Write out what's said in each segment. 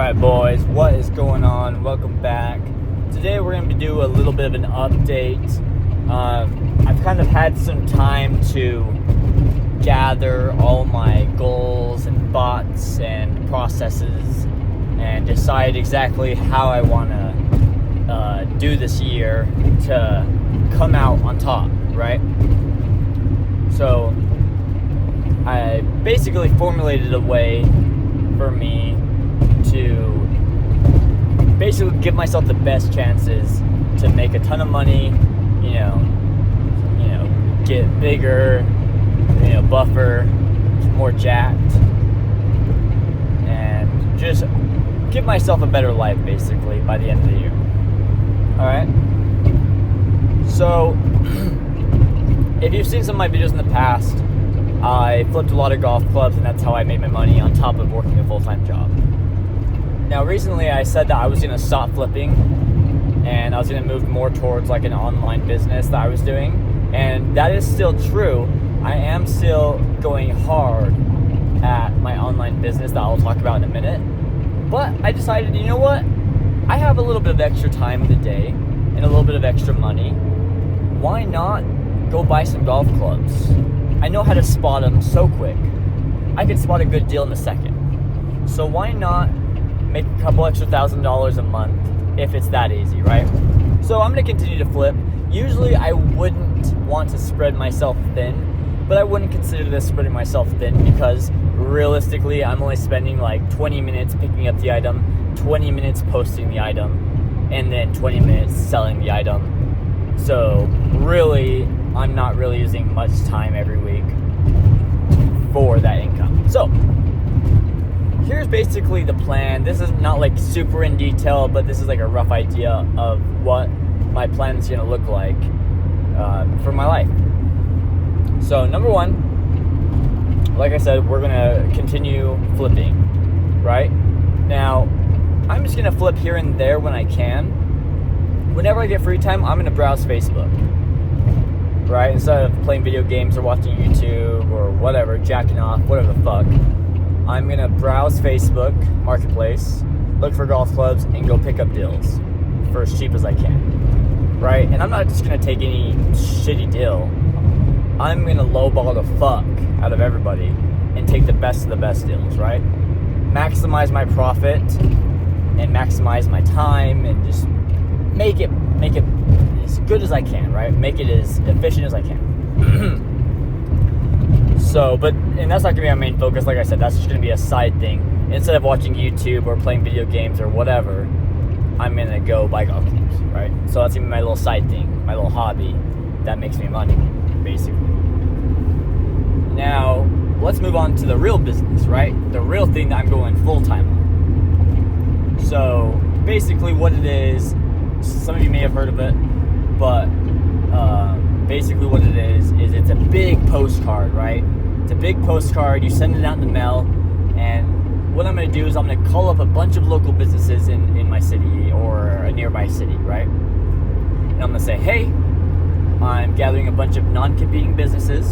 Alright boys, what is going on? Welcome back. Today we're going to do a little bit of an update. I've kind of had some time to gather all my goals and thoughts and processes and decide exactly how I want to do this year to come out on top, right? So I basically formulated a way for me to basically give myself the best chances to make a ton of money, get bigger, buffer, more jacked, and just give myself a better life basically by the end of the year. Alright? So, if you've seen some of my videos in the past, I flipped a lot of golf clubs and that's how I made my money on top of working a full-time job. Now recently I said that I was going to stop flipping and I was going to move more towards like an online business that I was doing, and that is still true. I am still going hard at my online business that I'll talk about in a minute, but I decided, you know what, I have a little bit of extra time in the day and a little bit of extra money. Why not go buy some golf clubs? I know how to spot them so quick. I can spot a good deal in a second. So why not make a couple extra $1,000s a month if it's that easy, right? So I'm going to continue to flip. Usually I wouldn't want to spread myself thin, but I wouldn't consider this spreading myself thin because realistically I'm only spending like 20 minutes picking up the item, 20 minutes posting the item, and then 20 minutes selling the item. So really, I'm not really using much time every week for that income. So here's basically the plan. This is not like super in detail, but this is like a rough idea of what my plan is going to look like for my life. So number one, like I said, we're going to continue flipping, right? Now, I'm just going to flip here and there when I can. Whenever I get free time, I'm going to browse Facebook, right? Instead of playing video games or watching YouTube or whatever, jacking off, whatever the fuck, I'm going to browse Facebook Marketplace, look for golf clubs, and go pick up deals for as cheap as I can, right? And I'm not just going to take any shitty deal. I'm going to lowball the fuck out of everybody and take the best of the best deals, right? Maximize my profit and maximize my time and just make it as good as I can, right? Make it as efficient as I can. And that's not going to be our main focus. Like I said, that's just going to be a side thing. Instead of watching YouTube or playing video games or whatever, I'm going to go buy golf clubs, right? So that's even my little side thing, my little hobby that makes me money, basically. Now, let's move on to the real business, right? The real thing that I'm going full-time on. So, basically what it is, some of you may have heard of it, but basically what it is it's a big postcard, right? It's a big postcard. You send it out in the mail, and what I'm going to do is I'm going to call up a bunch of local businesses in my city or a nearby city, right? And I'm going to say, hey, I'm gathering a bunch of non-competing businesses,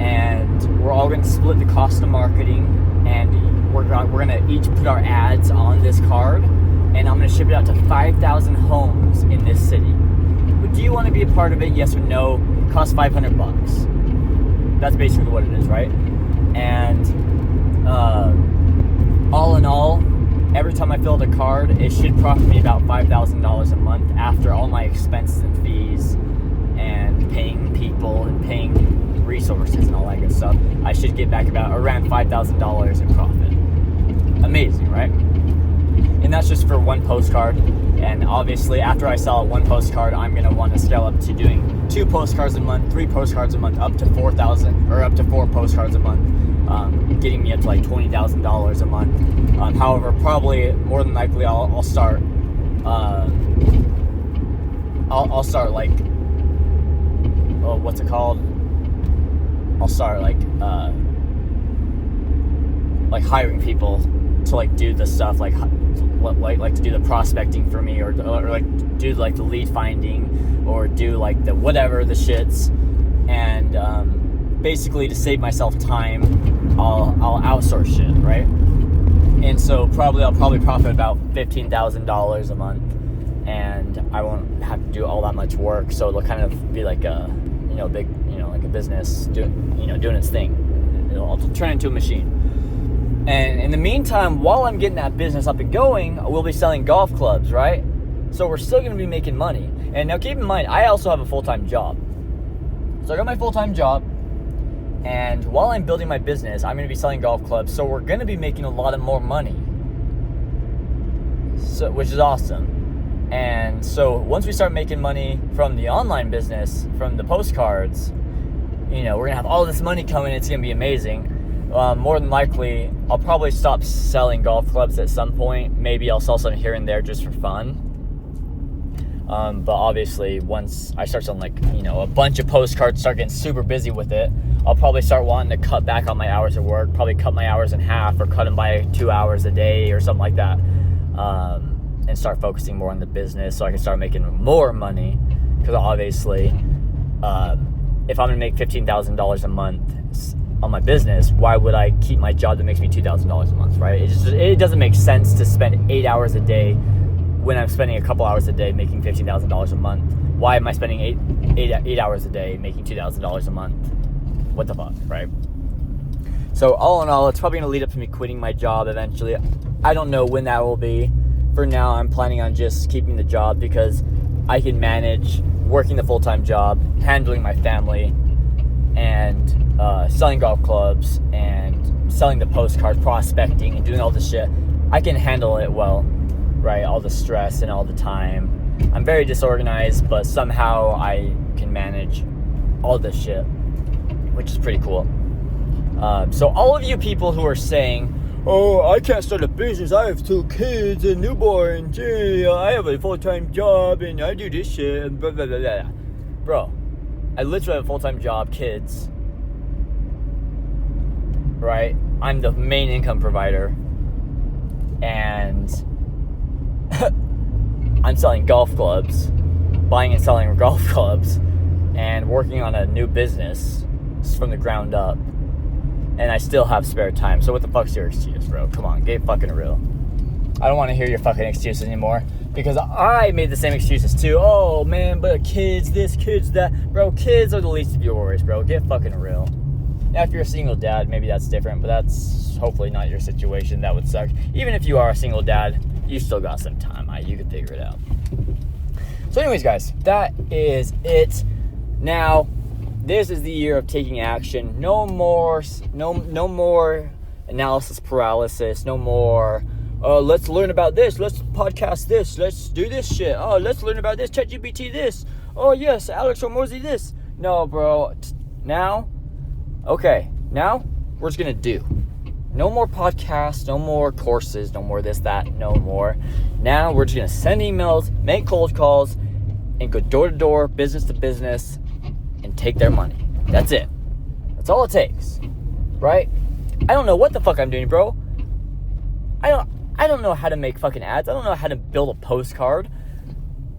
and we're all going to split the cost of marketing, and we're going to each put our ads on this card, and I'm going to ship it out to 5,000 homes in this city. But do you want to be a part of it? Yes or no? It costs $500. That's basically what it is, right? And all in all, every time I fill out a card, it should profit me about $5,000 a month after all my expenses and fees and paying people and paying resources and all that good stuff. I should get back about around $5,000 in profit. Amazing, right? And that's just for one postcard. And obviously, after I sell one postcard, I'm going to want to scale up to doing 2 postcards a month, 3 postcards a month, up to 4,000 or up to 4 postcards a month, getting me up to like $20,000 a month. However, probably more than likely, I'll start. I'll start like, what's it called? I'll start like hiring people to like do the stuff like to do the prospecting for me or like do like the lead finding or do like the whatever the shits, and basically to save myself time I'll outsource shit, right? And So I'll probably profit about $15,000 a month, and I won't have to do all that much work. So it'll kind of be like a, big, like a business doing its thing. It'll turn into a machine. And in the meantime, while I'm getting that business up and going, we'll be selling golf clubs, right? So we're still going to be making money. And now keep in mind, I also have a full-time job. So I got my full-time job, and while I'm building my business, I'm going to be selling golf clubs. So we're going to be making a lot of more money, so, which is awesome. And so once we start making money from the online business, from the postcards, we're going to have all this money coming. It's going to be amazing. More than likely, I'll probably stop selling golf clubs at some point. Maybe I'll sell some here and there just for fun. But obviously, once I start selling a bunch of postcards, start getting super busy with it, I'll probably start wanting to cut back on my hours of work, probably cut my hours in half or cut them by 2 hours a day or something like that. And start focusing more on the business so I can start making more money. Because obviously, if I'm going to make $15,000 a month on my business, why would I keep my job that makes me $2,000 a month, right? It doesn't make sense to spend 8 hours a day when I'm spending a couple hours a day making $15,000 a month. Why am I spending eight hours a day making $2,000 a month? What the fuck, right? So all in all, it's probably going to lead up to me quitting my job eventually. I don't know when that will be. For now, I'm planning on just keeping the job because I can manage working the full-time job, handling my family, and selling golf clubs, and selling the postcards, prospecting, and doing all this shit. I can handle it well, right? All the stress and all the time. I'm very disorganized, but somehow I can manage all this shit, which is pretty cool. So all of you people who are saying, oh, I can't start a business, I have 2 kids and newborns, I have a full-time job, and I do this shit, and blah, blah, blah, blah. Bro, I literally have a full-time job, kids, right? I'm the main income provider, and I'm selling golf clubs, buying and selling golf clubs, and working on a new business from the ground up. And I still have spare time. So what the fuck's your excuse, bro? Come on, get fucking real. I don't want to hear your fucking excuses anymore. Because I made the same excuses too. Oh, man, but kids this, kids that. Bro, kids are the least of your worries, bro. Get fucking real. Now, if you're a single dad, maybe that's different. But that's hopefully not your situation. That would suck. Even if you are a single dad, you still got some time. You can figure it out. So anyways, guys, that is it. Now, this is the year of taking action. No more analysis paralysis. No more, let's learn about this. Let's podcast this. Let's do this shit. Oh, let's learn about this. ChatGPT this. Oh, yes, Alex Hormozy this. No, bro. Now we're just going to do. No more podcasts. No more courses. No more this, that. No more. Now we're just going to send emails, make cold calls, and go door to door, business to business, and take their money. That's it. That's all it takes. Right? I don't know what the fuck I'm doing, bro. I don't know how to make fucking ads. I don't know how to build a postcard.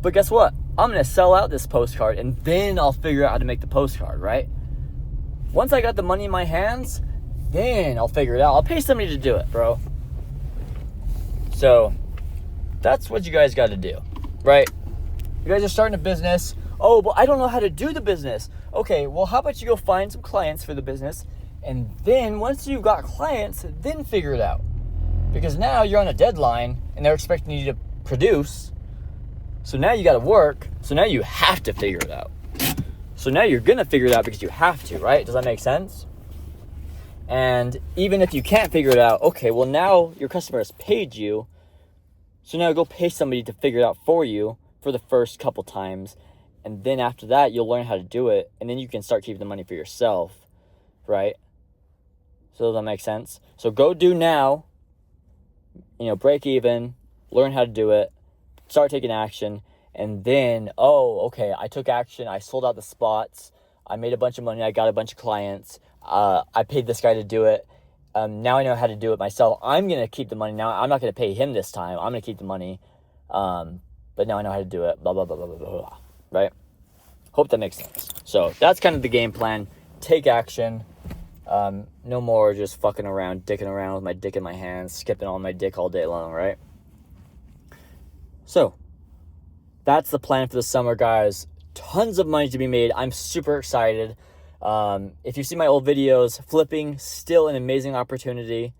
But guess what? I'm going to sell out this postcard, and then I'll figure out how to make the postcard, right? Once I got the money in my hands, then I'll figure it out. I'll pay somebody to do it, bro. So, that's what you guys got to do, right? You guys are starting a business. Oh, but I don't know how to do the business. Okay, well, how about you go find some clients for the business, and then once you've got clients, then figure it out. Because now you're on a deadline, and they're expecting you to produce. So now you got to work. So now you have to figure it out. So now you're going to figure it out because you have to, right? Does that make sense? And even if you can't figure it out, okay, well, now your customer has paid you. So now go pay somebody to figure it out for you for the first couple times. And then after that, you'll learn how to do it. And then you can start keeping the money for yourself, right? So does that make sense? So go do now, break even, learn how to do it, start taking action. And then, okay, I took action. I sold out the spots. I made a bunch of money. I got a bunch of clients. I paid this guy to do it. Now I know how to do it myself. I'm going to keep the money now. I'm not going to pay him this time. I'm going to keep the money. But now I know how to do it. Blah, blah, blah, blah, blah, blah. Right? Hope that makes sense. So that's kind of the game plan. Take action. No more just fucking around, dicking around with my dick in my hands, skipping on my dick all day long, right? So, that's the plan for the summer, guys. Tons of money to be made. I'm super excited. If you see my old videos, flipping, still an amazing opportunity.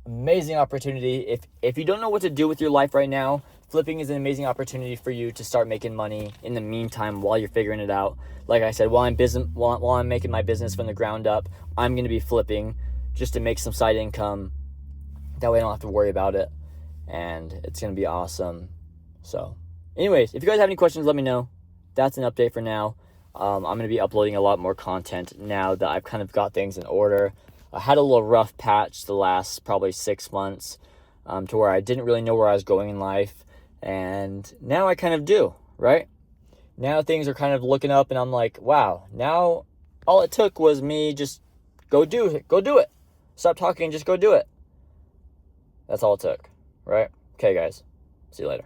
Amazing opportunity. If you don't know what to do with your life right now, flipping is an amazing opportunity for you to start making money in the meantime while you're figuring it out. Like I said, while I'm making my business from the ground up, I'm going to be flipping just to make some side income. That way I don't have to worry about it. And it's going to be awesome. So, anyways, if you guys have any questions, let me know. That's an update for now. I'm going to be uploading a lot more content now that I've kind of got things in order. I had a little rough patch the last probably 6 months to where I didn't really know where I was going in life. And now I kind of do, right? Now things are kind of looking up and I'm like, wow, now all it took was me just go do it. Stop talking and just go do it. That's all it took, right? Okay, guys. See you later.